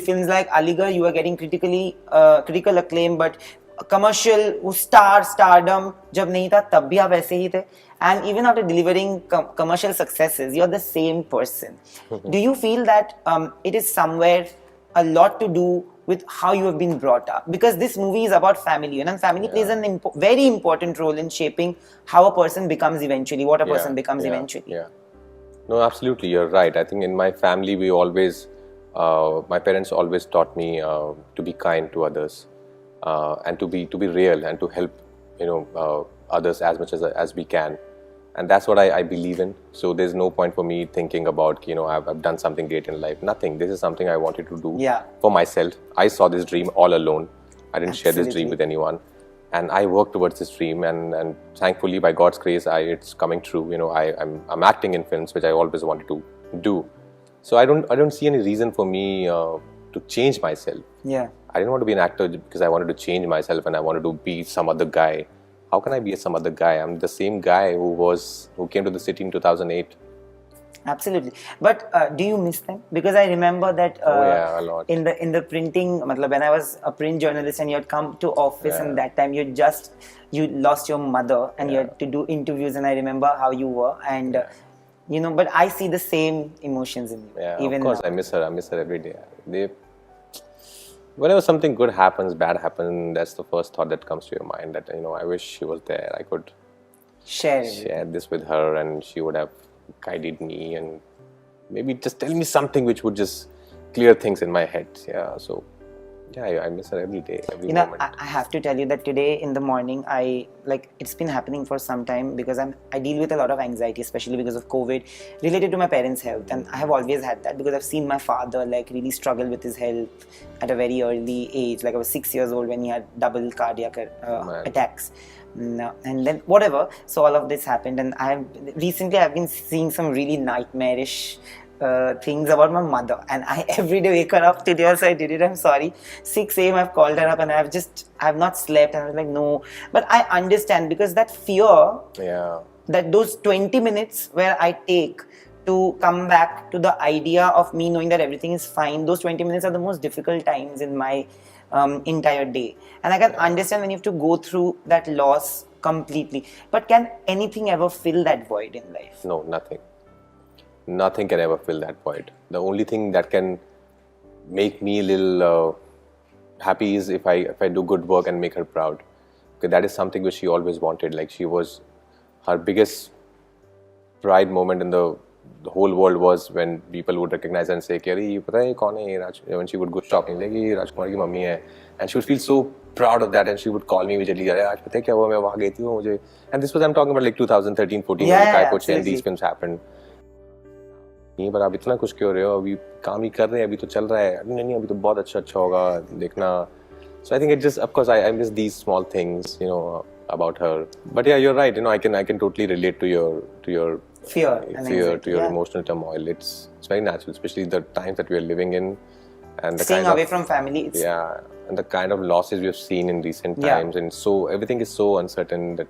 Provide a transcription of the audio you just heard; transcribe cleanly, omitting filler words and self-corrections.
films like Aligarh, you were getting critical acclaim, but commercial वो stardom जब नहीं था तब भी आप ऐसे ही थे. And even after delivering commercial successes, you're the same person. Do you feel that it is somewhere a lot to do with how you have been brought up? Because this movie is about family, and family plays an very important role in shaping how a person becomes eventually, what a person becomes eventually. Yeah. No, absolutely, you're right. I think in my family, we always, my parents always taught me to be kind to others, and to be real and to help, others as much as we can. And that's what I believe in. So there's no point for me thinking about, I've done something great in life. Nothing. This is something I wanted to do for myself. I saw this dream all alone. I didn't share this dream with anyone. And I worked towards this dream, and thankfully, by God's grace, it's coming true. I'm acting in films, which I always wanted to do. So I don't see any reason for me to change myself. Yeah. I didn't want to be an actor because I wanted to change myself and I wanted to be some other guy. How can I be some other guy? I'm the same guy who came to the city in 2008. Absolutely. But do you miss them? Because I remember that a lot. In the printing, when I was a print journalist and you had come to office, and that time you lost your mother and you had to do interviews, and I remember how you were, and but I see the same emotions in you. Yeah, even of course now. I miss her every day. Whenever something good happens, bad happens, that's the first thought that comes to your mind, that I wish she was there. I could share this with her and she would have guided me and maybe just tell me something which would just clear things in my head. I miss her every day, every moment. I have to tell you that today in the morning, it's been happening for some time, because I deal with a lot of anxiety, especially because of COVID, related to my parents' health. And I have always had that, because I've seen my father really struggle with his health at a very early age. I was 6 years old when he had double cardiac attacks. And then whatever, so all of this happened, and recently I've been seeing some really nightmarish things about my mother, and I every day wake her up. Today also I did it, I'm sorry. 6 a.m. I've called her up and I've not slept, and I was like, no. But I understand, because that fear, that those 20 minutes where I take to come back to the idea of me knowing that everything is fine, those 20 minutes are the most difficult times in my entire day. And I can understand when you have to go through that loss completely. But can anything ever fill that void in life? No, nothing. Nothing can ever fill that void. The only thing that can make me a little happy is if I do good work and make her proud. Because that is something which she always wanted. Her biggest pride moment in the whole world was when people would recognize and say, when she would go shopping, like, Rajkummar ki mummy hai. And she would feel so proud of that, and she would call me immediately. And this was, I'm talking about 2013, 14, when Kai Poche and these films happened. पर आप इतना कुछ क्यों रहे हो, अभी काम ही कर रहे हैं, अभी तो चल रहा है, नहीं अभी तो बहुत अच्छा होगा देखना. So I think it just, of course, I miss these small things, about her. But yeah, you're right. I can totally relate to your fear, to your emotional turmoil. It's very natural, especially the times that we are living in, and the staying away from family. And the kind of losses we have seen in recent times, and so everything is so uncertain that